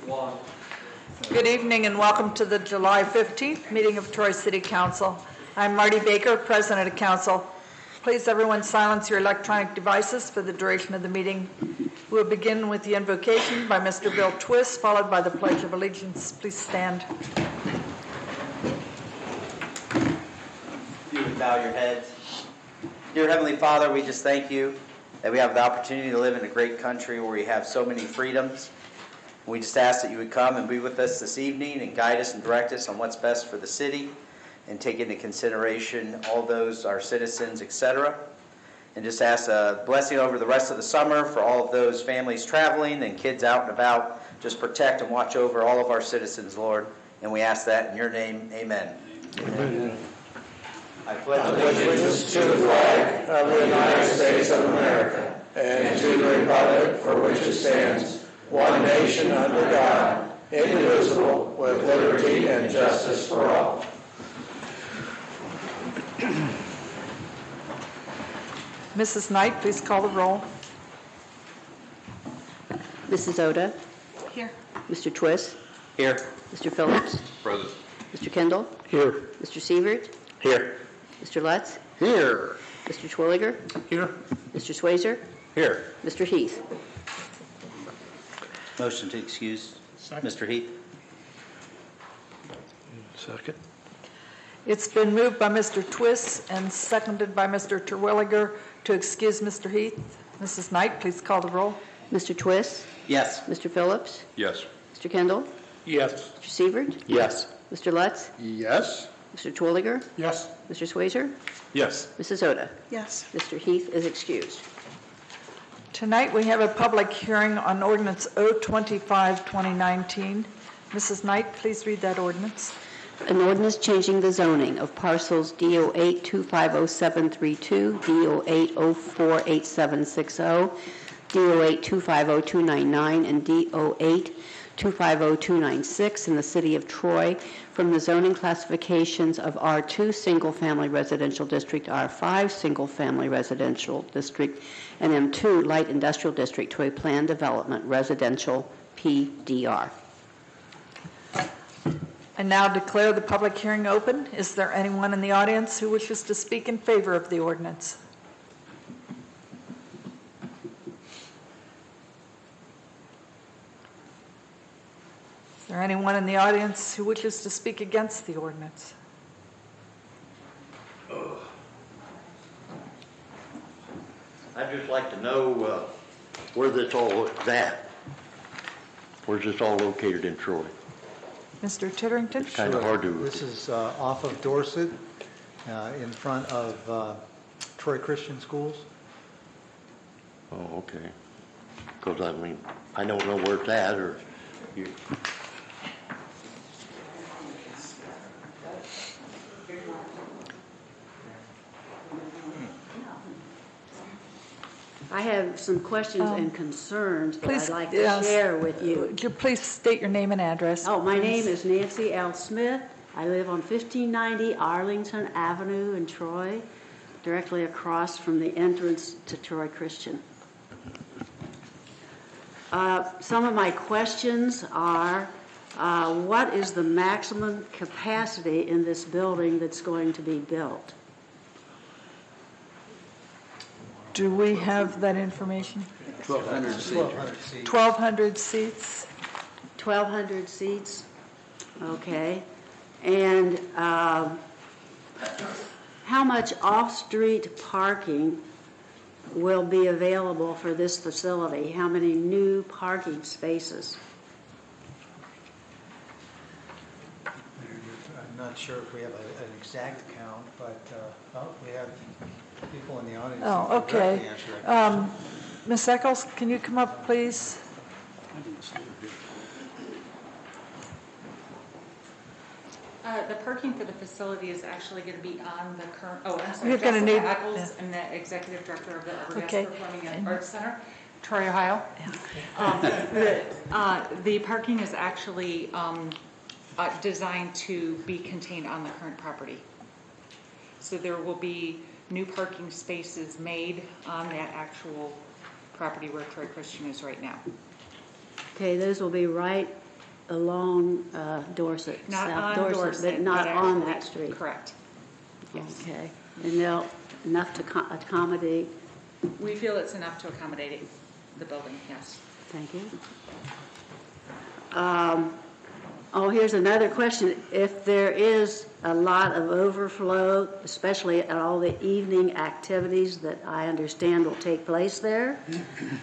Good evening and welcome to the July 15th meeting of Troy City Council. I'm Marty Baker, President of Council. Please everyone silence your electronic devices for the duration of the meeting. We'll begin with the invocation by Mr. Bill Twist, followed by the Pledge of Allegiance. Please stand. If you would bow your heads. Dear Heavenly Father, we just thank you that we have the opportunity to live in a great country where we have so many freedoms. We just ask that you would come and be with us this evening and guide us and direct us on what's best for the city and take into consideration all those, our citizens, etc. And just ask a blessing over the rest of the summer for all of those families traveling and kids out and about. Just protect and watch over all of our citizens, Lord. And we ask that in your name, amen. Amen. I pledge allegiance to the flag of the United States of America and to the republic for which it stands, one nation under God, indivisible, with liberty and justice for all. Mrs. Knight, please call the roll. Mrs. Oda? Here. Mr. Twist? Here. Mr. Phillips? Present. Mr. Kendall? Here. Mr. Sievert? Here. Mr. Lutz? Here. Mr. Twilliger? Here. Mr. Swazer? Here. Mr. Heath? Motion to excuse Mr. Heath. Second. It's been moved by Mr. Twist and seconded by Mr. Terwilliger to excuse Mr. Heath. Mrs. Knight, please call the roll. Mr. Twist? Yes. Mr. Phillips? Yes. Mr. Kendall? Yes. Mr. Sievert? Yes. Mr. Lutz? Yes. Mr. Twilliger? Yes. Mr. Swazer? Yes. Mrs. Oda? Yes. Mr. Heath is excused. Tonight we have a public hearing on ordinance 025-2019. Mrs. Knight, please read that ordinance. An ordinance changing the zoning of parcels D08 250732, D08 048760, D08 250299, and D08 250296 in the city of Troy from the zoning classifications of R2 Single Family Residential District, R5 Single Family Residential District, and M2 Light Industrial District to a Planned Development Residential PDR. I now declare the public hearing open. Is there anyone in the audience who wishes to speak in favor of the ordinance? Is there anyone in the audience who wishes to speak against the ordinance? I'd just like to know where this all is at. Where's this all located in Troy? Mr. Titterington? It's kind of hard to... This is off of Dorset, in front of Troy Christian Schools. Oh, okay. Because, I mean, I don't know where it's at, or... You... I have some questions and concerns that Please, I'd like to yes. share with you. Would you please state your name and address? Oh, my please? name is Nancy L. Smith. I live on 1590 Arlington Avenue in Troy, directly across from the entrance to Troy Christian. Some of my questions are, what is the maximum capacity in this building that's going to be built? Do we have that information? 1,200 seats. 1,200 seats. 1,200 seats? Okay. And how much off-street parking will be available for this facility? How many new parking spaces? I'm not sure if we have an exact count, but we have people in the audience. Oh, who can okay. directly answer that question. Ms. Eccles, can you come up, please? The parking for the facility is actually going to be on the current, I'm sorry, You're gonna Jessica need- Eccles, yeah. I'm the executive director of the Okay. Upper Plumbing and Arts Center, Troy, Ohio. The parking is actually designed to be contained on the current property. So there will be new parking spaces made on that actual property where Troy Christian is right now. Okay, those will be right along Dorset? Not South on Dorset. But not on actually- that street? Correct. Yes. Okay. And they'll, enough to accommodate, We feel it's enough to accommodate the building, yes. thank you. Oh, here's another question. If there is a lot of overflow, especially at all the evening activities that I understand will take place there,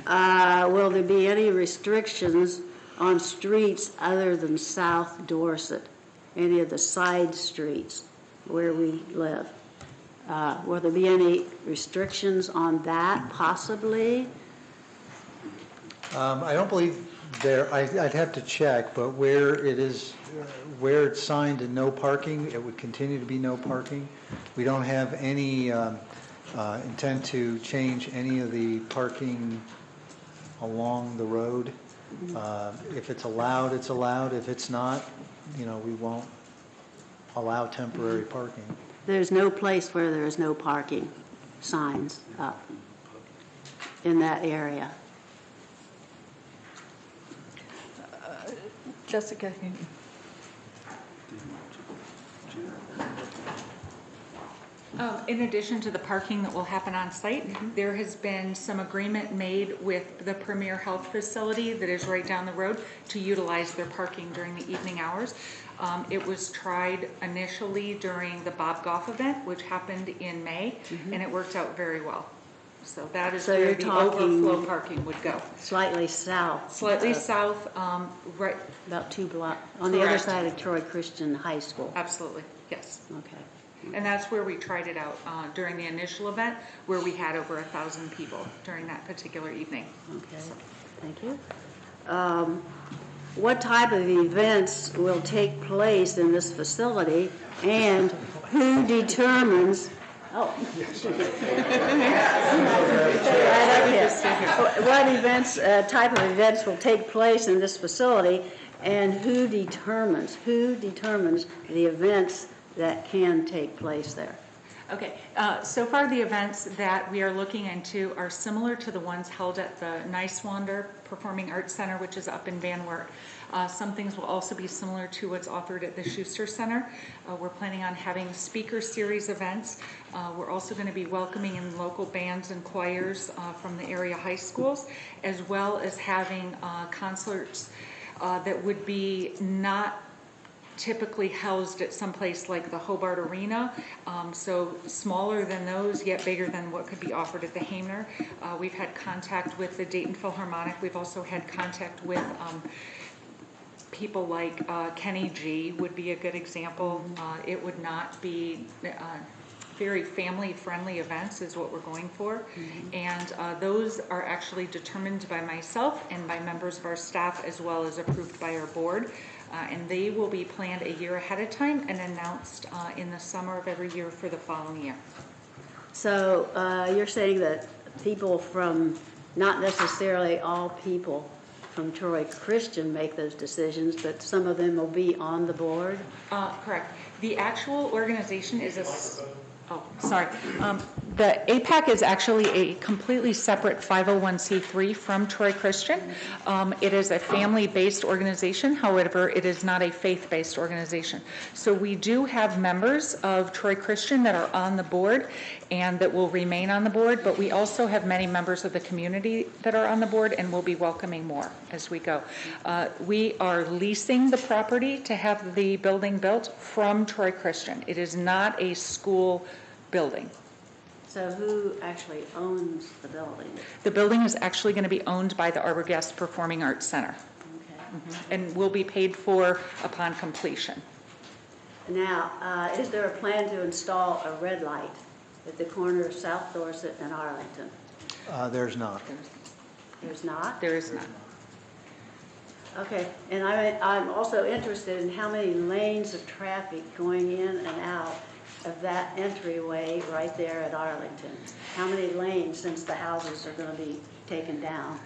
will there be any restrictions on streets other than South Dorset? Any of the side streets where we live? Will there be any restrictions on that possibly? I don't believe there, I'd have to check, but where it is, where it's signed to no parking, it would continue to be no parking. We don't have any intent to change any of the parking along the road. If it's allowed, it's allowed. If it's not, we won't allow temporary parking. There's no place where there is no parking signs up in that area. Jessica? In addition to the parking that will happen on site, there has been some agreement made with the Premier Health Facility that is right down the road to utilize their parking during the evening hours. It was tried initially during the Bob Goff event, which happened in May, and it worked out very well. So that is So where you're the talking- overflow parking would go. Slightly south. Slightly of- south, right, About 2 blocks, on the other Correct. side of Troy Christian High School. absolutely, yes. Okay. And that's where we tried it out during the initial event, where we had over 1,000 people during that particular evening. Okay, thank you. What type of events will take place in this facility, and who determines? Oh. Right up here. What events, type of events will take place in this facility, and who determines the events that can take place there? Okay, so far the events that we are looking into are similar to the ones held at the Nicewander Performing Arts Center, which is up in Van Wert. Some things will also be similar to what's offered at the Schuster Center. We're planning on having speaker series events. We're also going to be welcoming in local bands and choirs from the area high schools, as well as having concerts that would be not typically housed at some place like the Hobart Arena, so smaller than those, yet bigger than what could be offered at the Hamer. We've had contact with the Dayton Philharmonic. We've also had contact with people like Kenny G would be a good example. It would not be very family-friendly events is what we're going for. And those are actually determined by myself and by members of our staff, as well as approved by our board. And they will be planned a year ahead of time and announced in the summer of every year for the following year. So you're saying that people from, not necessarily all people from Troy Christian make those decisions, but some of them will be on the board? Correct. The actual organization is the APAC is actually a completely separate 501c3 from Troy Christian. It is a family-based organization, however, it is not a faith-based organization. So we do have members of Troy Christian that are on the board and that will remain on the board, but we also have many members of the community that are on the board and will be welcoming more as we go. We are leasing the property to have the building built from Troy Christian. It is not a school building. So who actually owns the building? The building is actually going to be owned by the Arbogast Performing Arts Center Okay. and will be paid for upon completion. Now, is there a plan to install a red light at the corner of South Dorset and Arlington? There's not. There's not? There is none. Okay, and I'm also interested in how many lanes of traffic going in and out of that entryway right there at Arlington. How many lanes, since the houses are going to be taken down?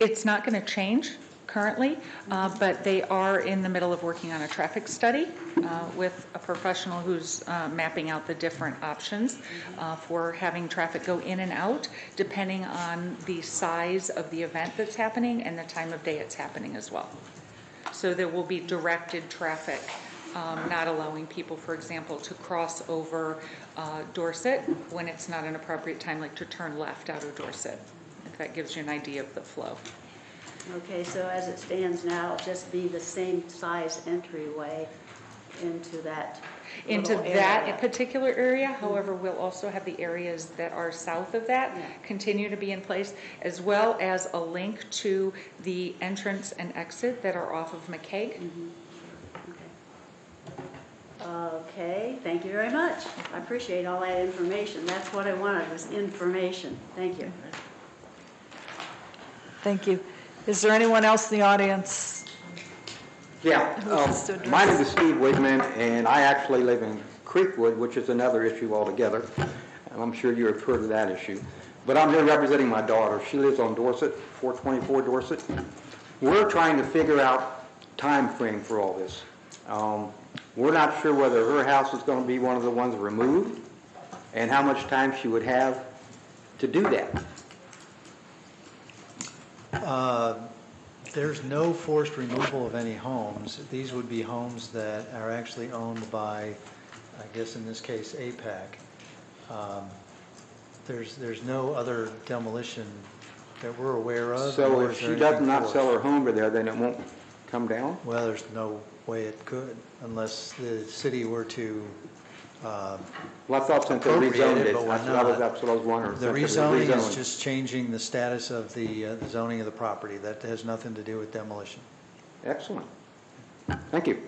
It's not going to change currently, but they are in the middle of working on a traffic study with a professional who's mapping out the different options for having traffic go in and out, depending on the size of the event that's happening and the time of day it's happening as well. So there will be directed traffic, not allowing people, for example, to cross over Dorset when it's not an appropriate time, like to turn left out of Dorset. If that gives you an idea of the flow. Okay, so as it stands now, it'll just be the same size entryway into that Into little that area. particular area, however, we'll also have the areas that are south of that Yeah. continue to be in place, as well as a link to the entrance and exit that are off of McCaig. Okay, thank you very much. I appreciate all that information. That's what I wanted, was information. Thank you. Thank you. Is there anyone else in the audience? Yeah, Who wants to address? my name is Steve Wigman, and I actually live in Creekwood, which is another issue altogether. And I'm sure you have heard of that issue. But I'm here representing my daughter. She lives on Dorset, 424 Dorset. We're trying to figure out time frame for all this. We're not sure whether her house is going to be one of the ones removed and how much time she would have to do that. There's no forced removal of any homes. These would be homes that are actually owned by, I guess in this case, APAC. There's no other demolition that we're aware of. So nor if is she there does anything not forced. sell her home to there, then it won't come down? Well, there's no way it could unless the city were to, Well, I thought since they appropriate rezoned it, it, but we're that's what I was wondering. the since it was rezoning is rezoned. just changing the status of the zoning of the property. That has nothing to do with demolition. Excellent. Thank you.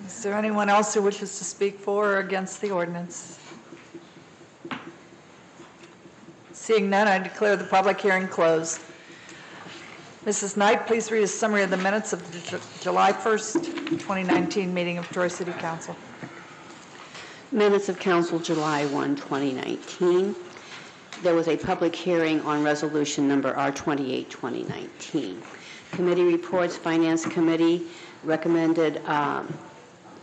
Is there anyone else who wishes to speak for or against the ordinance? Seeing none, I declare the public hearing closed. Mrs. Knight, please read a summary of the minutes of the July 1st, 2019 meeting of Troy City Council. Minutes of Council, July 1, 2019. There was a public hearing on resolution number R28, 2019. Committee reports, Finance Committee recommended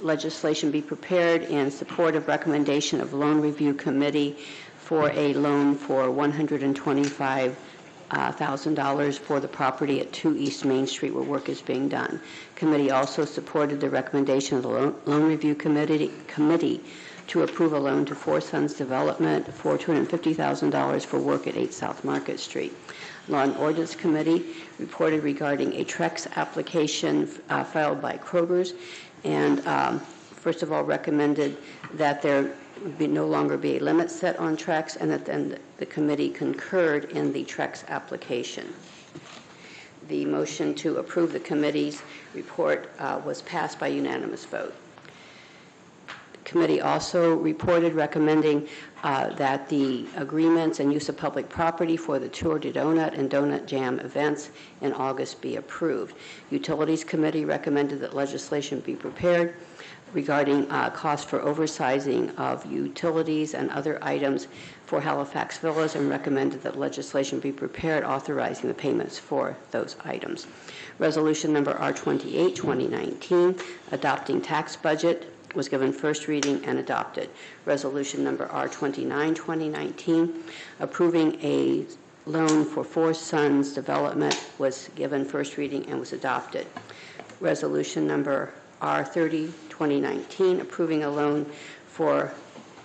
legislation be prepared in support of recommendation of Loan Review Committee for a loan for $125,000 for the property at 2 East Main Street where work is being done. Committee also supported the recommendation of the Loan Review Committee to approve a loan to Four Sons Development for $250,000 for work at 8 South Market Street. Law and Ordinance Committee reported regarding a Trex application filed by Kroger's, and first of all recommended that there would no longer be a limit set on Trex, and that then the committee concurred in the Trex application. The motion to approve the committee's report was passed by unanimous vote. Committee also reported recommending that the agreements and use of public property for the Tour de Donut and Donut Jam events in August be approved. Utilities Committee recommended that legislation be prepared regarding cost for oversizing of utilities and other items for Halifax Villas, and recommended that legislation be prepared authorizing the payments for those items. Resolution number R28, 2019, adopting tax budget, was given first reading and adopted. Resolution number R29, 2019, approving a loan for Four Sons Development, was given first reading and was adopted. Resolution number R30, 2019, approving a loan for,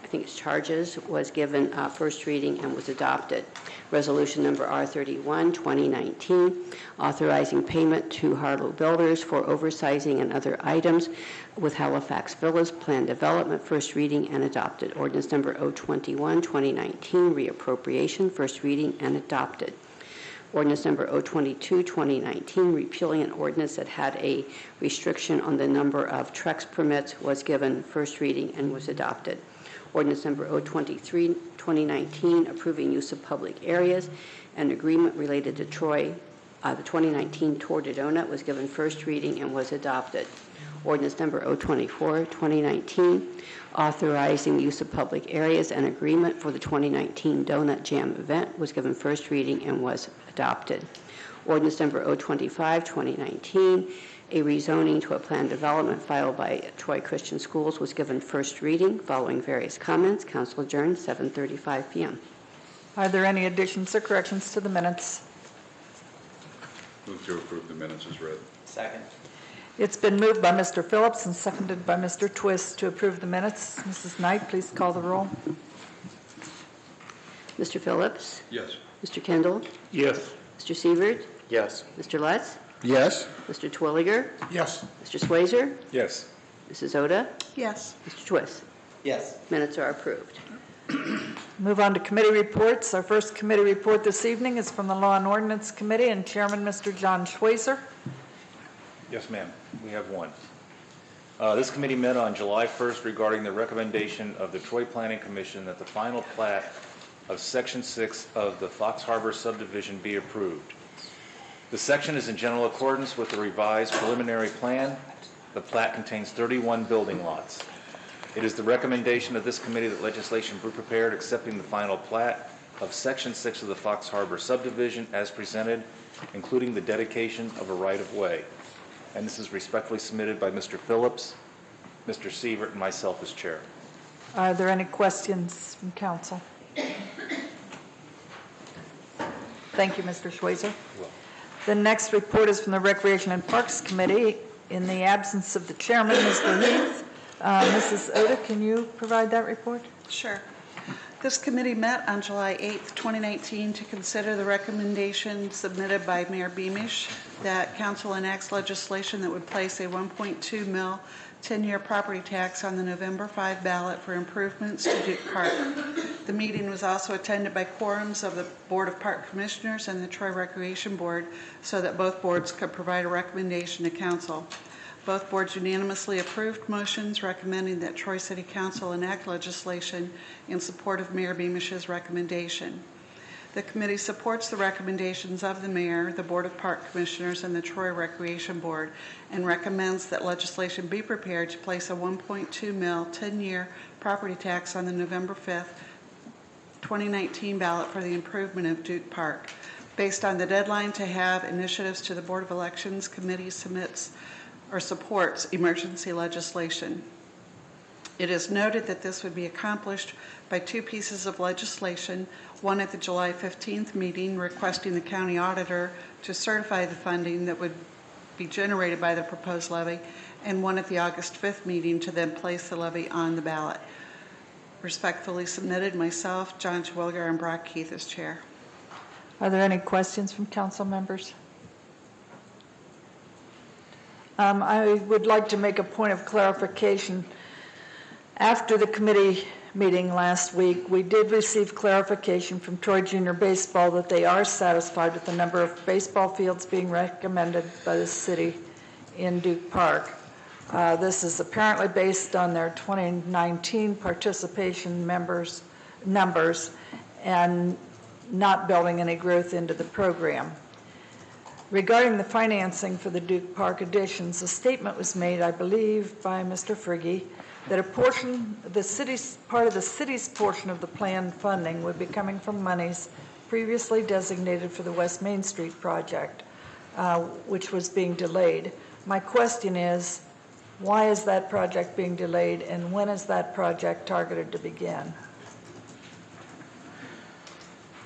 I think it's charges, was given first reading and was adopted. Resolution number R31, 2019, authorizing payment to Harlow Builders for oversizing and other items with Halifax Villas Plan Development, first reading and adopted. Ordinance number 021, 2019, reappropriation, first reading and adopted. Ordinance number 022, 2019, repealing an ordinance that had a restriction on the number of Trex permits, was given first reading and was adopted. Ordinance number 023, 2019, approving use of public areas. An agreement related to Troy, the 2019 Tour de Donut, was given first reading and was adopted. Ordinance number 024, 2019, authorizing the use of public areas. An agreement for the 2019 Donut Jam event was given first reading and was adopted. Ordinance number 025, 2019, a rezoning to a planned development filed by Troy Christian Schools, was given first reading. Following various comments, council adjourned 7:35 p.m. Are there any additions or corrections to the minutes? Move to approve the minutes as read. Second. It's been moved by Mr. Phillips and seconded by Mr. Twist to approve the minutes. Mrs. Knight, please call the roll. Mr. Phillips? Yes. Mr. Kendall? Yes. Mr. Sievert? Yes. Mr. Lutz? Yes. Mr. Twilliger? Yes. Mr. Swazer? Yes. Mrs. Oda? Yes. Mr. Twist? Yes. Minutes are approved. Move on to committee reports. Our first committee report this evening is from the Law and Ordinance Committee and Chairman Mr. John Schweizer. Yes, ma'am. We have one. This committee met on July 1st regarding the recommendation of the Troy Planning Commission that the final plat of Section 6 of the Fox Harbor subdivision be approved. The section is in general accordance with the revised preliminary plan. The plat contains 31 building lots. It is the recommendation of this committee that legislation be prepared accepting the final plat of Section 6 of the Fox Harbor subdivision as presented, including the dedication of a right-of-way. And this is respectfully submitted by Mr. Phillips, Mr. Sievert, and myself as chair. Are there any questions from council? Thank you, Mr. Schweizer. The next report is from the Recreation and Parks Committee. In the absence of the chairman, Mr. Heath, Mrs. Oda, can you provide that report? Sure. This committee met on July 8th, 2019 to consider the recommendation submitted by Mayor Beamish that council enacts legislation that would place a 1.2 mil 10-year property tax on the November 5 ballot for improvements to Duke Park. The meeting was also attended by quorums of the Board of Park Commissioners and the Troy Recreation Board so that both boards could provide a recommendation to council. Both boards unanimously approved motions recommending that Troy City Council enact legislation in support of Mayor Beamish's recommendation. The committee supports the recommendations of the mayor, the Board of Park Commissioners, and the Troy Recreation Board, and recommends that legislation be prepared to place a 1.2 mil 10-year property tax on the November 5th, 2019 ballot for the improvement of Duke Park. Based on the deadline to have initiatives to the Board of Elections, committee submits or supports emergency legislation. It is noted that this would be accomplished by two pieces of legislation, one at the July 15th meeting requesting the county auditor to certify the funding that would be generated by the proposed levy, and one at the August 5th meeting to then place the levy on the ballot. Respectfully submitted, myself, John Twilliger, and Brock Keith as chair. Are there any questions from council members? I would like to make a point of clarification. After the committee meeting last week, we did receive clarification from Troy Junior Baseball that they are satisfied with the number of baseball fields being recommended by the city in Duke Park. This is apparently based on their 2019 participation numbers and not building any growth into the program. Regarding the financing for the Duke Park additions, a statement was made, I believe, by Mr. Frigge, that a portion, part of the city's portion of the planned funding would be coming from monies previously designated for the West Main Street project, which was being delayed. My question is, why is that project being delayed, and when is that project targeted to begin?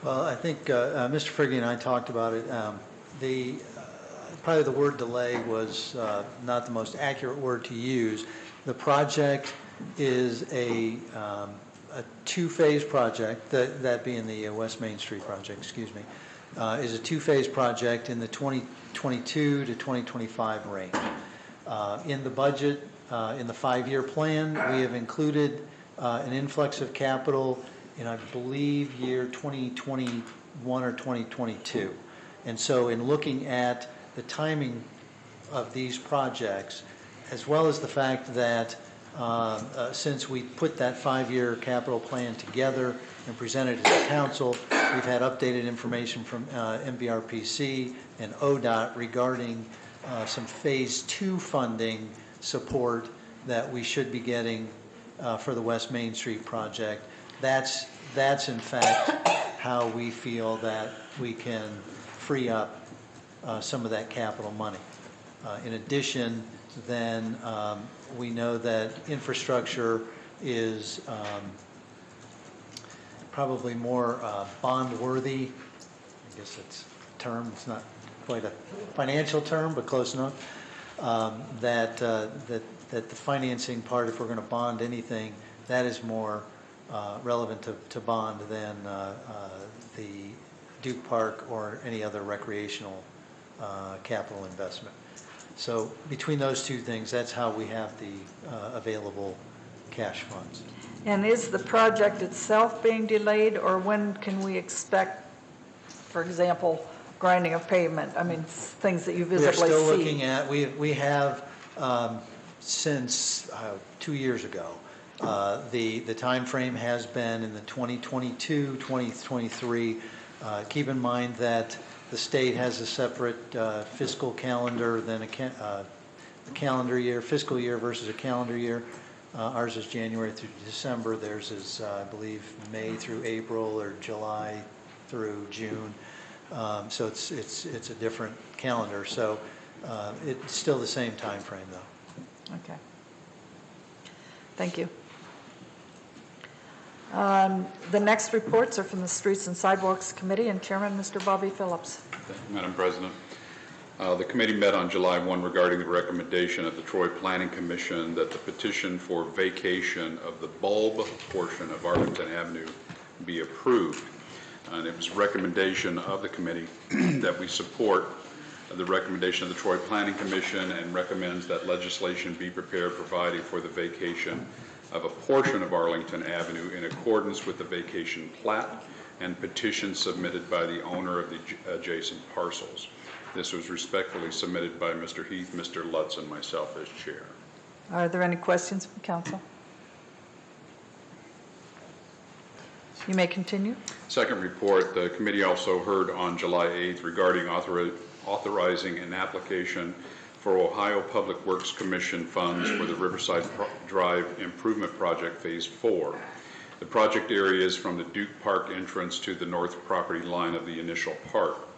Well, I think Mr. Frigge and I talked about it. Probably the word delay was not the most accurate word to use. The project is a two-phase project, that being the West Main Street project, excuse me, is a two-phase project in the 2022 to 2025 range. In the budget, in the 5-year plan, we have included an influx of capital in, I believe, year 2021 or 2022. And so in looking at the timing of these projects, as well as the fact that since we put that 5-year capital plan together and presented it to council, we've had updated information from MVRPC and ODOT regarding some phase 2 funding support that we should be getting for the West Main Street project. That's in fact how we feel that we can free up some of that capital money. In addition, then we know that infrastructure is probably more bond-worthy, I guess it's a term, it's not quite a financial term, but close enough, that the financing part, if we're going to bond anything, that is more relevant to bond than the Duke Park or any other recreational capital investment. So between those two things, that's how we have the available cash funds. And is the project itself being delayed, or when can we expect, for example, grinding of pavement? I mean, things that you We're visibly see. still looking at, we have since 2 years ago, the time frame has been in the 2022, 2023. Keep in mind that the state has a separate fiscal calendar than a calendar year, fiscal year versus a calendar year. Ours is January through December. Theirs is, I believe, May through April or July through June. So it's a different calendar. So it's still the same time frame, though. Okay. Thank you. The next reports are from the Streets and Sidewalks Committee and Chairman, Mr. Bobby Phillips. Thank you, Madam President. The committee met on July 1 regarding the recommendation of the Troy Planning Commission that the petition for vacation of the bulb portion of Arlington Avenue be approved. And it was a recommendation of the committee that we support the recommendation of the Troy Planning Commission and recommends that legislation be prepared providing for the vacation of a portion of Arlington Avenue in accordance with the vacation plat and petition submitted by the owner of the adjacent parcels. This was respectfully submitted by Mr. Heath, Mr. Lutz, and myself as chair. Are there any questions from council? You may continue. Second report, the committee also heard on July 8th regarding authorizing an application for Ohio Public Works Commission funds for the Riverside Drive Improvement Project Phase 4. The project area is from the Duke Park entrance to the north property line of the initial park.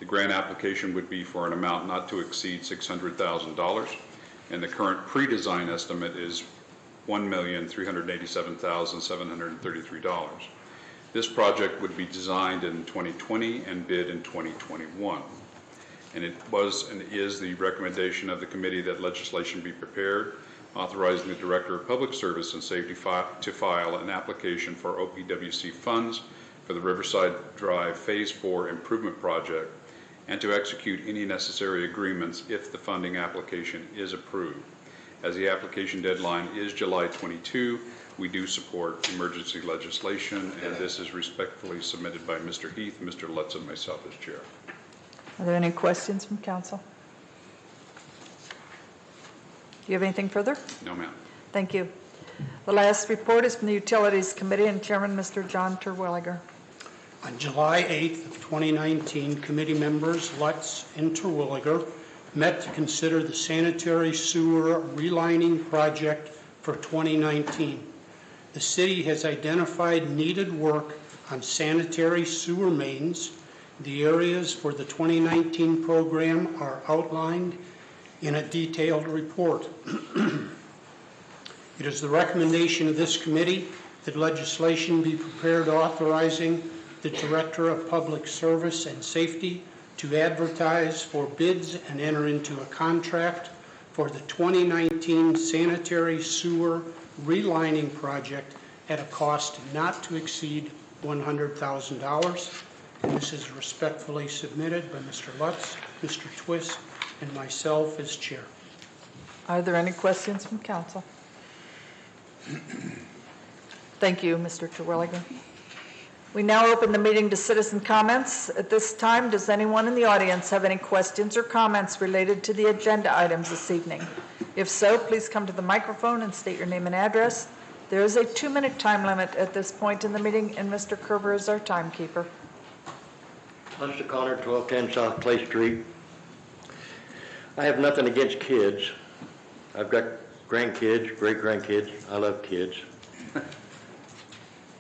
The grant application would be for an amount not to exceed $600,000, and the current pre-design estimate is $1,387,733. This project would be designed in 2020 and bid in 2021. And it was and is the recommendation of the committee that legislation be prepared, authorizing the Director of Public Service and Safety to file an application for OPWC funds for the Riverside Drive Phase 4 Improvement Project, and to execute any necessary agreements if the funding application is approved. As the application deadline is July 22, we do support emergency legislation, and this is respectfully submitted by Mr. Heath, Mr. Lutz, and myself as chair. Are there any questions from council? Do you have anything further? No, ma'am. Thank you. The last report is from the Utilities Committee and Chairman, Mr. John Terwilliger. On July 8th of 2019, committee members Lutz and Terwilliger met to consider the sanitary sewer relining project for 2019. The city has identified needed work on sanitary sewer mains. The areas for the 2019 program are outlined in a detailed report. It is the recommendation of this committee that legislation be prepared authorizing the Director of Public Service and Safety to advertise for bids and enter into a contract for the 2019 sanitary sewer relining project at a cost not to exceed $100,000. And this is respectfully submitted by Mr. Lutz, Mr. Twist, and myself as chair. Are there any questions from council? Thank you, Mr. Terwilliger. We now open the meeting to citizen comments. At this time, does anyone in the audience have any questions or comments related to the agenda items this evening? If so, please come to the microphone and state your name and address. There is a 2-minute time limit at this point in the meeting, and Mr. Kerber is our timekeeper. Mr. Connor, 1210 South Clay Street. I have nothing against kids. I've got grandkids, great-grandkids. I love kids.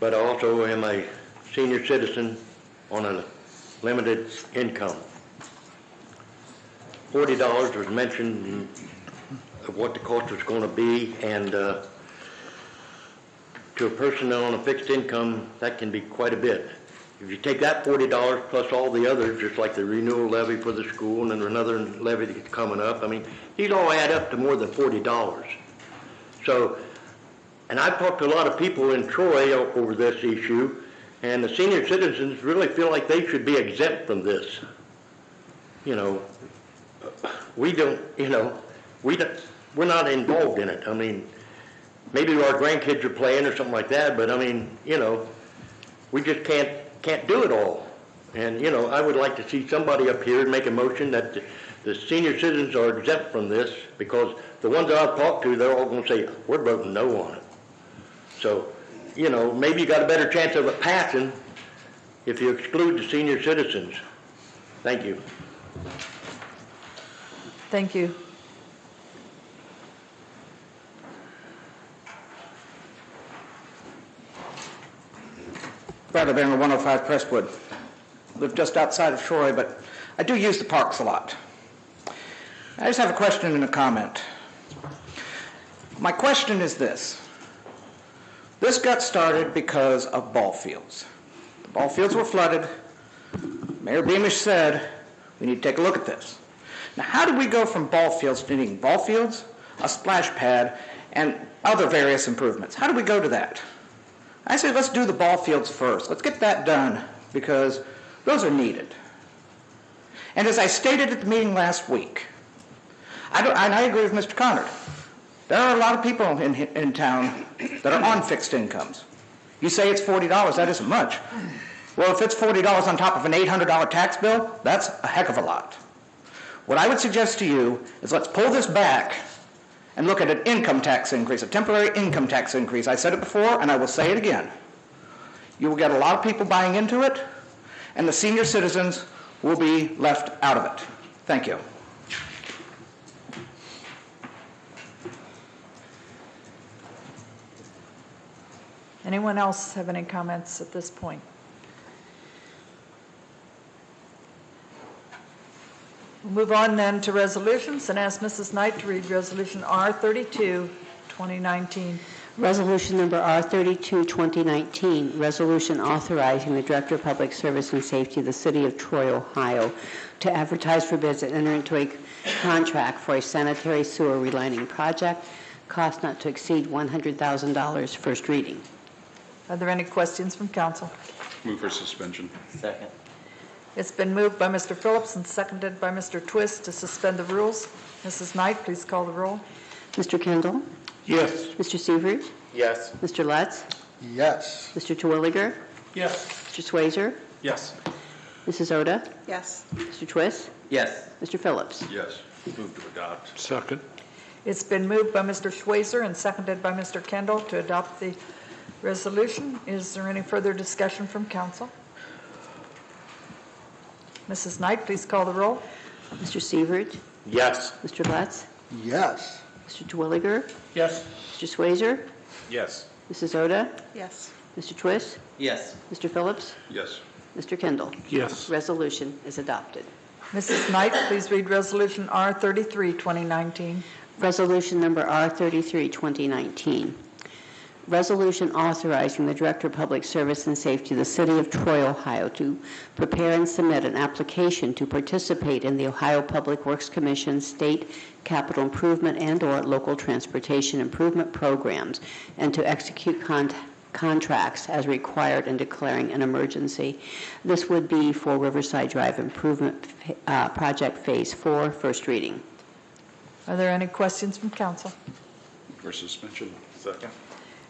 But I also am a senior citizen on a limited income. $40 was mentioned of what the cost was going to be, and to a person on a fixed income, that can be quite a bit. If you take that $40 plus all the others, just like the renewal levy for the school and then another levy that's coming up, I mean, these all add up to more than $40. So, and I've talked to a lot of people in Troy over this issue, and the senior citizens really feel like they should be exempt from this. You know, we don't, you know, we're not involved in it. I mean, maybe our grandkids are playing or something like that, but I mean, you know, we just can't do it all. And, you know, I would like to see somebody up here make a motion that the senior citizens are exempt from this, because the ones that I've talked to, they're all going to say, we're voting no on it. So, you know, maybe you got a better chance of it passing if you exclude the senior citizens. Thank you. Thank you. Bradley Banger, 105 Crestwood. Live just outside of Troy, but I do use the parks a lot. I just have a question and a comment. My question is this. This got started because of ball fields. The ball fields were flooded. Mayor Beamish said, we need to take a look at this. Now, how did we go from ball fields to needing ball fields, a splash pad, and other various improvements? How did we go to that? I say let's do the ball fields first. Let's get that done because those are needed. And as I stated at the meeting last week, and I agree with Mr. Conard, there are a lot of people in town that are on fixed incomes. You say it's $40, that isn't much. Well, if it's $40 on top of an $800 tax bill, that's a heck of a lot. What I would suggest to you is let's pull this back and look at an income tax increase, a temporary income tax increase. I said it before, and I will say it again. You will get a lot of people buying into it, and the senior citizens will be left out of it. Thank you. Anyone else have any comments at this point? We'll move on then to resolutions and ask Mrs. Knight to read Resolution R32, 2019. Resolution number R32, 2019, resolution authorizing the Director of Public Service and Safety of the City of Troy, Ohio, to advertise for bids and enter into a contract for a sanitary sewer relining project, cost not to exceed $100,000, first reading. Are there any questions from council? Move for suspension. Second. It's been moved by Mr. Phillips and seconded by Mr. Twist to suspend the rules. Mrs. Knight, please call the roll. Mr. Kendall? Yes. Mr. Sievert? Yes. Mr. Lutz? Yes. Mr. Terwilliger? Yes. Mr. Swazer? Yes. Mrs. Oda? Yes. Mr. Twist? Yes. Mr. Phillips? Yes. Move to adopt. Second. It's been moved by Mr. Schweizer and seconded by Mr. Kendall to adopt the resolution. Is there any further discussion from council? Mrs. Knight, please call the roll. Mr. Sievert? Yes. Mr. Lutz? Yes. Mr. Terwilliger? Yes. Mr. Swazer? Yes. Mrs. Oda? Yes. Mr. Twist? Yes. Mr. Phillips? Yes. Mr. Kendall? Yes. Resolution is adopted. Mrs. Knight, please read Resolution R33, 2019. Resolution number R33, 2019. Resolution authorizing the Director of Public Service and Safety of the City of Troy, Ohio, to prepare and submit an application to participate in the Ohio Public Works Commission state capital improvement and/or local transportation improvement programs, and to execute contracts as required in declaring an emergency. This would be for Riverside Drive Improvement Project Phase 4, first reading. Are there any questions from council? For suspension. Second.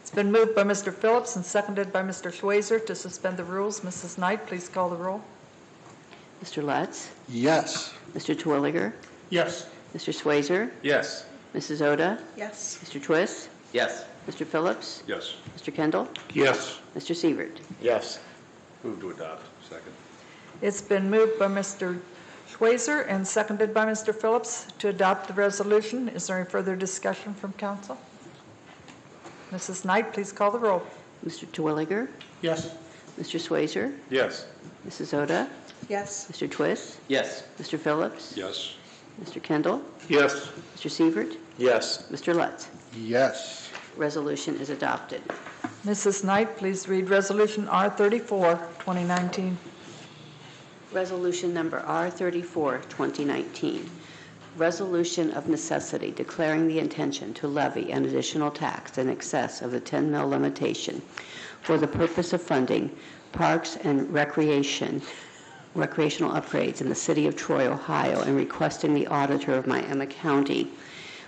It's been moved by Mr. Phillips and seconded by Mr. Schweizer to suspend the rules. Mrs. Knight, please call the roll. Mr. Lutz? Yes. Mr. Terwilliger? Yes. Mr. Swazer? Yes. Mrs. Oda? Yes. Mr. Twist? Yes. Mr. Phillips? Yes. Mr. Kendall? Yes. Mr. Sievert? Yes. Move to adopt. Second. It's been moved by Mr. Schweizer and seconded by Mr. Phillips to adopt the resolution. Is there any further discussion from council? Mrs. Knight, please call the roll. Mr. Terwilliger? Yes. Mr. Swazer? Yes. Mrs. Oda? Yes. Mr. Twist? Yes. Mr. Phillips? Yes. Mr. Kendall? Yes. Mr. Sievert? Yes. Mr. Lutz? Yes. Resolution is adopted. Mrs. Knight, please read Resolution R34, 2019. Resolution number R34, 2019. Resolution of necessity declaring the intention to levy an additional tax in excess of the 10 mil limitation for the purpose of funding parks and recreational upgrades in the city of Troy, Ohio, and requesting the auditor of Miami County,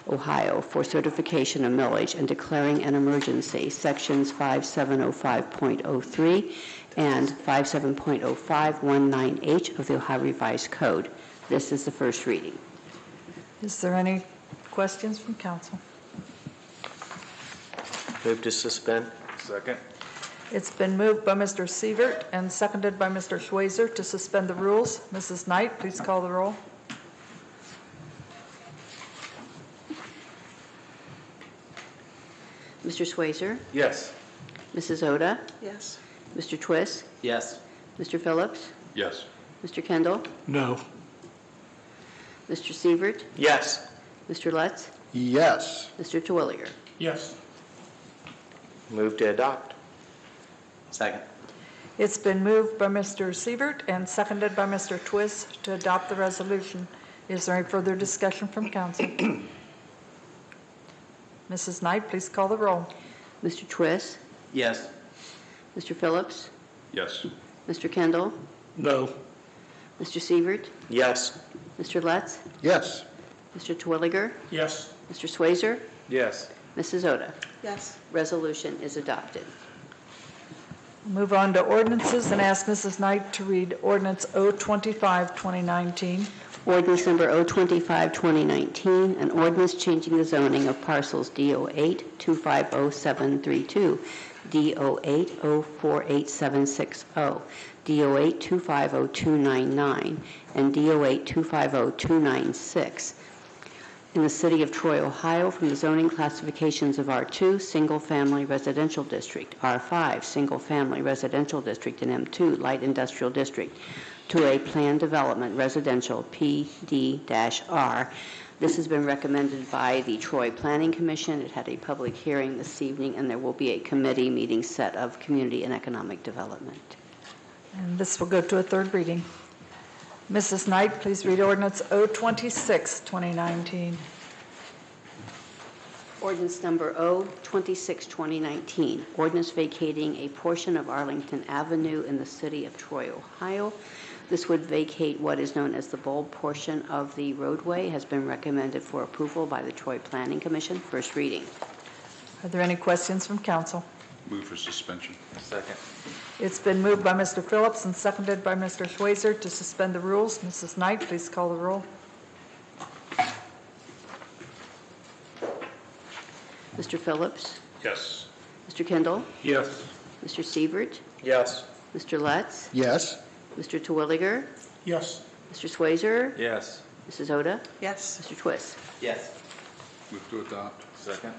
Ohio, for certification of millage and declaring an emergency, sections 5705.03 and 57.0519H of the Ohio Revised Code. This is the first reading. Is there any questions from council? Move to suspend. Second. It's been moved by Mr. Sievert and seconded by Mr. Schweizer to suspend the rules. Mrs. Knight, please call the roll. Mr. Schweizer? Yes. Mrs. Oda? Yes. Mr. Twist? Yes. Mr. Phillips? Yes. Mr. Kendall? No. Mr. Sievert? Yes. Mr. Lutz? Yes. Mr. Terwilliger? Yes. Move to adopt. Second. It's been moved by Mr. Sievert and seconded by Mr. Twist to adopt the resolution. Is there any further discussion from council? Mrs. Knight, please call the roll. Mr. Twist? Yes. Mr. Phillips? Yes. Mr. Kendall? No. Mr. Sievert? Yes. Mr. Lutz? Yes. Mr. Terwilliger? Yes. Mr. Schweizer? Yes. Mrs. Oda? Yes. Resolution is adopted. Move on to ordinances and ask Mrs. Knight to read ordinance 025, 2019. Ordinance number 025, 2019, an ordinance changing the zoning of parcels D08 250732, D08 048760, D08 250299, and D08 250296 in the city of Troy, Ohio, from the zoning classifications of R2, single-family residential district, R5, single-family residential district, and M2, light industrial district, to a planned development residential PD-R. This has been recommended by the Troy Planning Commission. It had a public hearing this evening, and there will be a committee meeting set of community and economic development. And this will go to a third reading. Mrs. Knight, please read ordinance 026, 2019. Ordinance number 026, 2019, ordinance vacating a portion of Arlington Avenue in the city of Troy, Ohio. This would vacate what is known as the bulb portion of the roadway, has been recommended for approval by the Troy Planning Commission. First reading. Are there any questions from council? Move for suspension. Second. It's been moved by Mr. Phillips and seconded by Mr. Schweizer to suspend the rules. Mrs. Knight, please call the roll. Mr. Phillips? Yes. Mr. Kendall? Yes. Mr. Sievert? Yes. Mr. Lutz? Yes. Mr. Terwilliger? Yes. Mr. Schweizer? Yes. Mrs. Oda? Yes. Mr. Twist? Yes. Move to adopt. Second.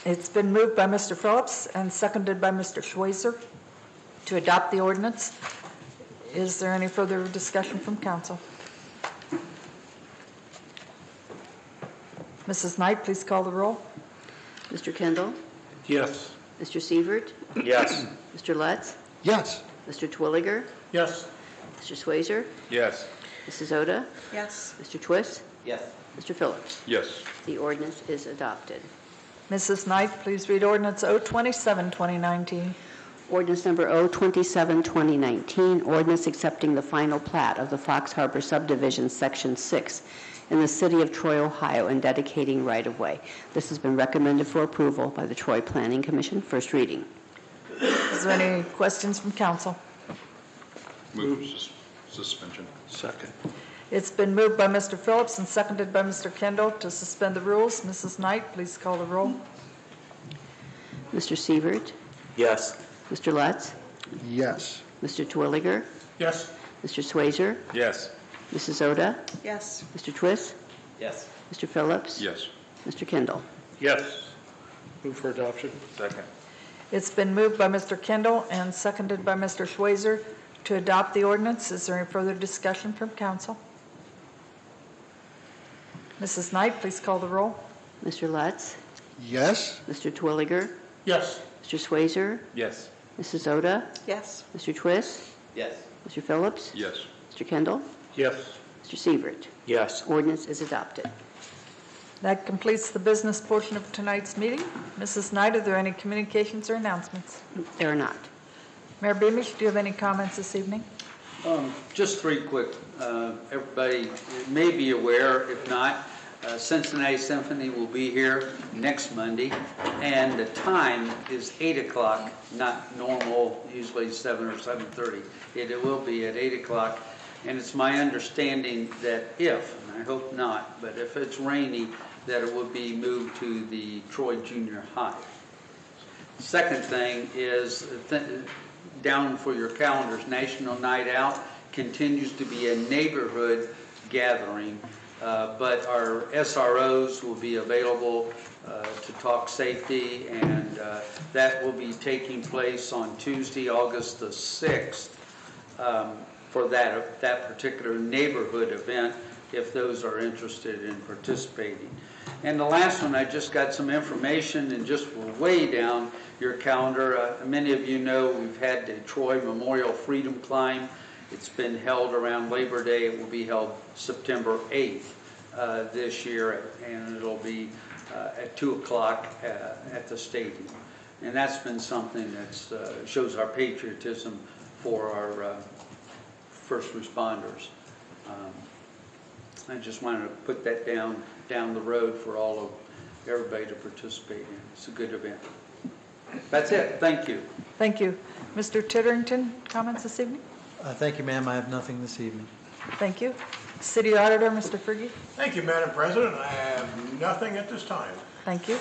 It's been moved by Mr. Phillips and seconded by Mr. Schweizer to adopt the ordinance. Is there any further discussion from council? Mrs. Knight, please call the roll. Mr. Kendall? Yes. Mr. Sievert? Yes. Mr. Lutz? Yes. Mr. Terwilliger? Yes. Mr. Schweizer? Yes. Mrs. Oda? Yes. Mr. Twist? Yes. Mr. Phillips? Yes. The ordinance is adopted. Mrs. Knight, please read ordinance 027, 2019. Ordinance number 027, 2019, ordinance accepting the final plat of the Fox Harbor subdivision, Section 6, in the city of Troy, Ohio, and dedicating right-of-way. This has been recommended for approval by the Troy Planning Commission. First reading. Is there any questions from council? Move for suspension. Second. It's been moved by Mr. Phillips and seconded by Mr. Kendall to suspend the rules. Mrs. Knight, please call the roll. Mr. Sievert? Yes. Mr. Lutz? Yes. Mr. Terwilliger? Yes. Mr. Schweizer? Yes. Mrs. Oda? Yes. Mr. Twist? Yes. Mr. Phillips? Yes. Mr. Kendall? Yes. Move for adoption. Second. It's been moved by Mr. Kendall and seconded by Mr. Schweizer to adopt the ordinance. Is there any further discussion from council? Mrs. Knight, please call the roll. Mr. Lutz? Yes. Mr. Terwilliger? Yes. Mr. Swazer? Yes. Mrs. Oda? Yes. Mr. Twist? Yes. Mr. Phillips? Yes. Mr. Kendall? Yes. Mr. Sievert? Yes. Ordinance is adopted. That completes the business portion of tonight's meeting. Mrs. Knight, are there any communications or announcements? There are not. Mayor Beamish, do you have any comments this evening? Just three quick. Everybody may be aware, if not, Cincinnati Symphony will be here next Monday, and the time is 8 o'clock, not normal, usually 7 or 7:30. It will be at 8 o'clock, and it's my understanding that if, and I hope not, but if it's rainy, that it will be moved to the Troy Junior High. Second thing is, down for your calendars, National Night Out continues to be a neighborhood gathering, but our SROs will be available to talk safety, and that will be taking place on Tuesday, August the 6th, for that particular neighborhood event, if those are interested in participating. And the last one, I just got some information, and just way down your calendar, many of you know we've had the Troy Memorial Freedom Climb. It's been held around Labor Day. It will be held September 8th this year, and it'll be at 2 o'clock at the stadium. And that's been something that shows our patriotism for our first responders. I just wanted to put that down the road for everybody to participate in. It's a good event. That's it. Thank you. Thank you. Mr. Titterington, comments this evening? Thank you, ma'am. I have nothing this evening. Thank you. City Auditor, Mr. Fergie? Thank you, Madam President. I have nothing at this time. Thank you.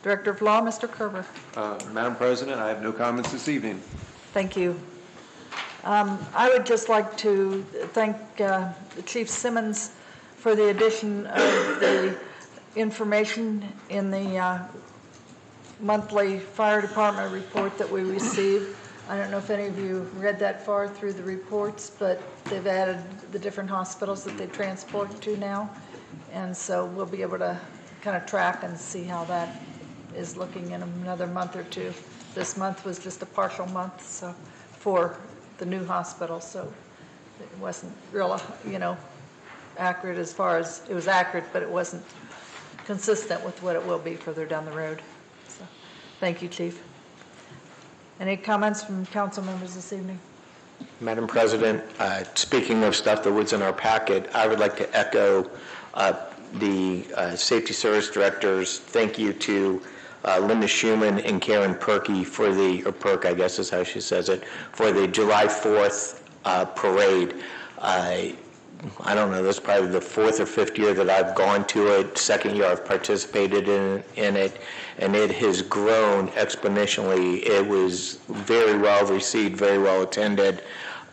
Director of Law, Mr. Kerber? Madam President, I have no comments this evening. Thank you. I would just like to thank Chief Simmons for the addition of the information in the monthly fire department report that we receive. I don't know if any of you read that far through the reports, but they've added the different hospitals that they transport to now. And so we'll be able to kind of track and see how that is looking in another month or two. This month was just a partial month so for the new hospital, so it wasn't real, accurate as far as, it was accurate, but it wasn't consistent with what it will be further down the road. So, thank you, Chief. Any comments from council members this evening? Madam President, speaking of stuff that was in our packet, I would like to echo the Safety Service Director's thank you to Linda Schumann and Karen Perky for or Perk, I guess is how she says it, for the July 4th parade. I don't know, this is probably the 4th or 5th year that I've gone to it, second year I've participated in it, and it has grown exponentially. It was very well received, very well attended,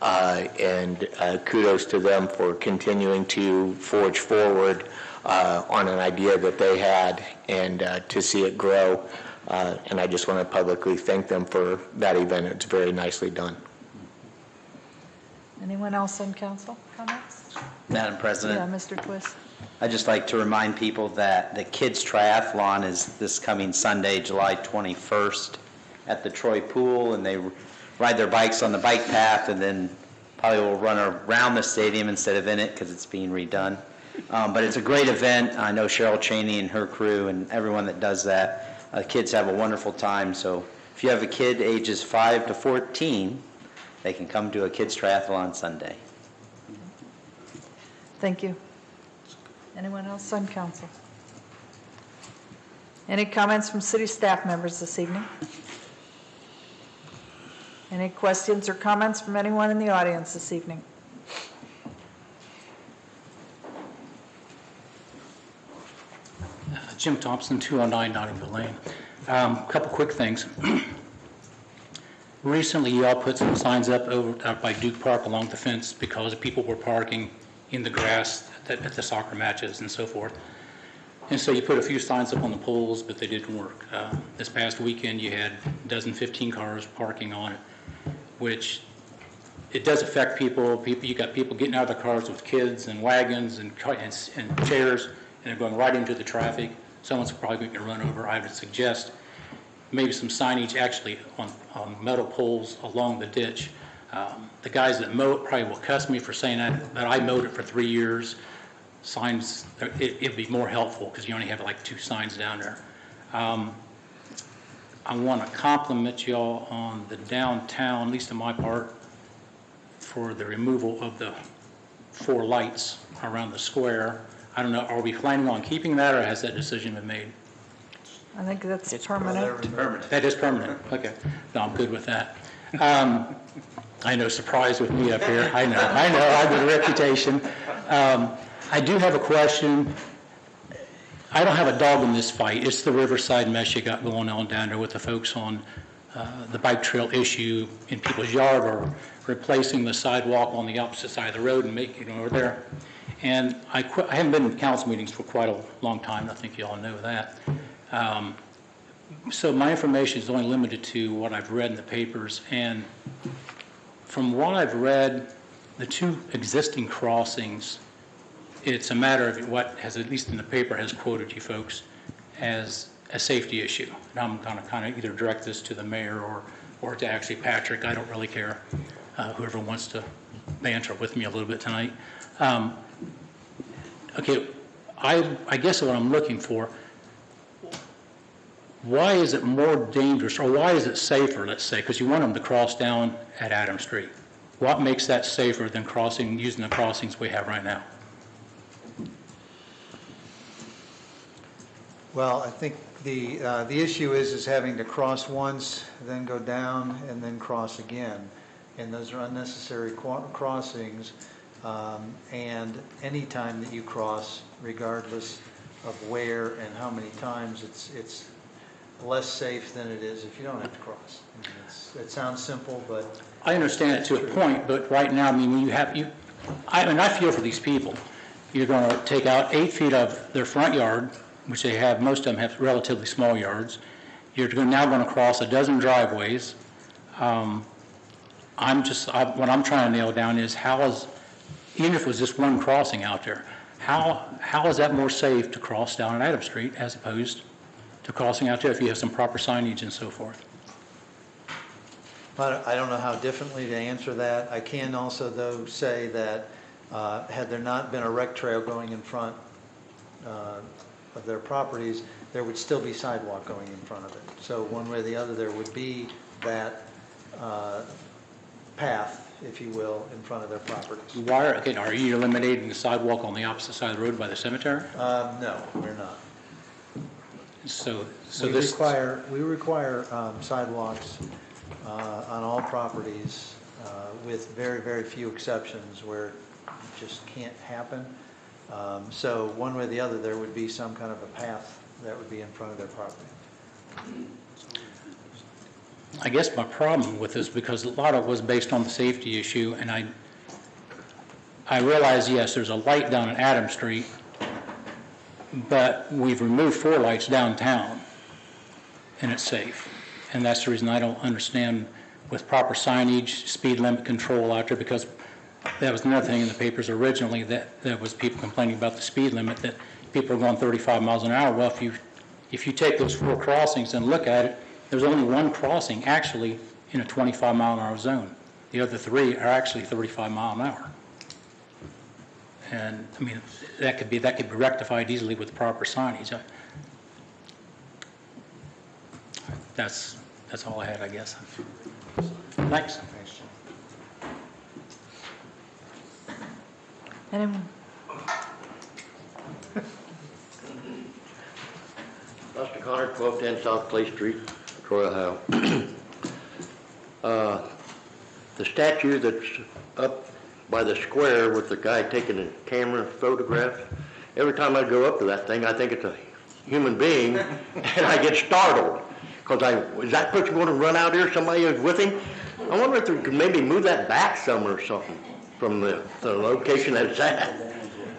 and kudos to them for continuing to forge forward on an idea that they had, and to see it grow. And I just want to publicly thank them for that event. It's very nicely done. Anyone else on council comments? Madam President? Yeah, Mr. Twist. I'd just like to remind people that the Kids Triathlon is this coming Sunday, July 21st at the Troy Pool, and they ride their bikes on the bike path and then probably will run around the stadium instead of in it because it's being redone. But it's a great event. I know Cheryl Cheney and her crew and everyone that does that. Kids have a wonderful time, so if you have a kid ages 5 to 14, they can come to a Kids Triathlon Sunday. Thank you. Anyone else on council? Any comments from city staff members this evening? Any questions or comments from anyone in the audience this evening? Jim Thompson, 209 Nottingville Lane. A couple quick things. Recently, y'all put some signs up out by Duke Park along the fence because people were parking in the grass at the soccer matches and so forth. And so you put a few signs up on the poles, but they didn't work. This past weekend, you had a dozen, 15 cars parking on it, which it does affect people. You got people getting out of the cars with kids and wagons and chairs, and they're going right into the traffic. Someone's probably going to run over. I would suggest maybe some signage actually on metal poles along the ditch. The guys that mow it probably will cuss me for saying that I mowed it for 3 years. Signs, it'd be more helpful because you only have like 2 signs down there. I want to compliment y'all on the downtown, at least on my part, for the removal of the 4 lights around the square. I don't know, are we planning on keeping that, or has that decision been made? I think that's permanent. Permanent. That is permanent, okay. No, I'm good with that. I know, surprise with me up here. I know, I have a reputation. I do have a question. I don't have a dog in this fight. It's the Riverside mess you got going on down there with the folks on the bike trail issue in people's yard, or replacing the sidewalk on the opposite side of the road and making it over there. And I haven't been in council meetings for quite a long time. I think you all know that. So my information is only limited to what I've read in the papers. And from what I've read, the 2 existing crossings, it's a matter of what has, at least in the paper, has quoted you folks as a safety issue. And I'm going to kind of either direct this to the mayor or to actually Patrick. I don't really care, whoever wants to banter with me a little bit tonight. Okay, I guess what I'm looking for, why is it more dangerous, or why is it safer, let's say, because you want them to cross down at Adams Street. What makes that safer than using the crossings we have right now? Well, I think the issue is having to cross once, then go down, and then cross again. And those are unnecessary crossings. And any time that you cross, regardless of where and how many times, it's less safe than it is if you don't have to cross. I mean, it sounds simple, but I understand it to a point, but right now, I mean, when I feel for these people. You're going to take out 8 feet of their front yard, which they have, most of them have relatively small yards. You're now going to cross a dozen driveways. What I'm trying to nail down is even if it was just one crossing out there, how is that more safe to cross down at Adams Street as opposed to crossing out there if you have some proper signage and so forth? I don't know how differently to answer that. I can also, though, say that had there not been a rec trail going in front of their properties, there would still be sidewalk going in front of it. So one way or the other, there would be that path, if you will, in front of their properties. Are you eliminating the sidewalk on the opposite side of the road by the cemetery? No, we're not. We require sidewalks on all properties with very, very few exceptions where it just can't happen. So one way or the other, there would be some kind of a path that would be in front of their property. I guess my problem with this, because a lot of it was based on the safety issue, and I realize, yes, there's a light down at Adams Street, but we've removed 4 lights downtown, and it's safe. And that's the reason I don't understand with proper signage, speed limit control out there, because that was another thing in the papers originally, that there was people complaining about the speed limit, that people are going 35 miles an hour. Well, if you take those 4 crossings and look at it, there's only 1 crossing actually in a 25 mile an hour zone. The other 3 are actually 35 mile an hour. And I mean, that could be rectified easily with proper signage. That's all I had, I guess. Thanks. Anyone? Buster Connor, 1210 South Clay Street, Troy, Ohio. The statue that's up by the square with the guy taking a camera photograph, every time I go up to that thing, I think it's a human being, and I get startled. Because is that person going to run out here? Somebody is with him? I wonder if they could maybe move that back somewhere or something from the location that it's at.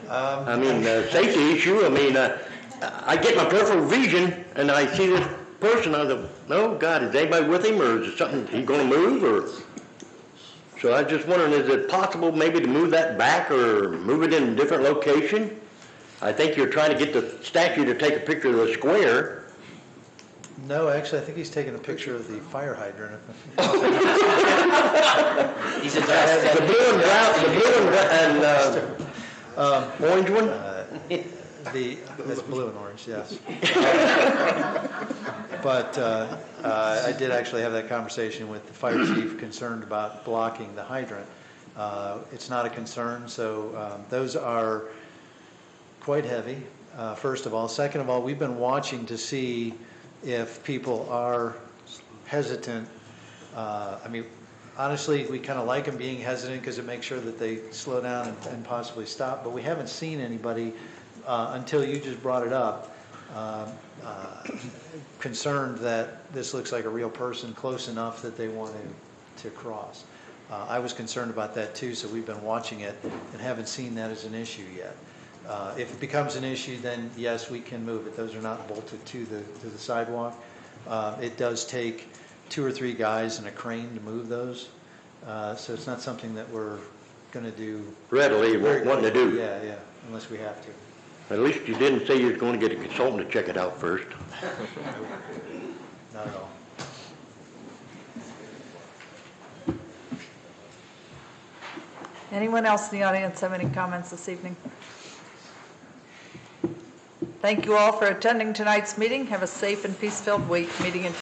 I mean, safety issue. I mean, I get my peripheral vision and I see this person. I go, no, God, is anybody with him, or is it something he's going to move? Or so I was just wondering, is it possible maybe to move that back or move it in a different location? I think you're trying to get the statue to take a picture of the square. No, actually, I think he's taking a picture of the fire hydrant. He's adjusted. The blue and orange one? It's blue and orange, yes. But I did actually have that conversation with the fire chief concerned about blocking the hydrant. It's not a concern, so those are quite heavy, first of all. Second of all, we've been watching to see if people are hesitant. I mean, honestly, we kind of like them being hesitant because it makes sure that they slow down and possibly stop, but we haven't seen anybody until you just brought it up, concerned that this looks like a real person close enough that they want to cross. I was concerned about that too, so we've been watching it and haven't seen that as an issue yet. If it becomes an issue, then yes, we can move it. Those are not bolted to the sidewalk. It does take 2 or 3 guys and a crane to move those, so it's not something that we're going to do Readily wanting to do. Yeah, unless we have to. At least you didn't say you were going to get a consultant to check it out first. Not at all. Anyone else in the audience have any comments this evening? Thank you all for attending tonight's meeting. Have a safe and peace-filled week. Meeting in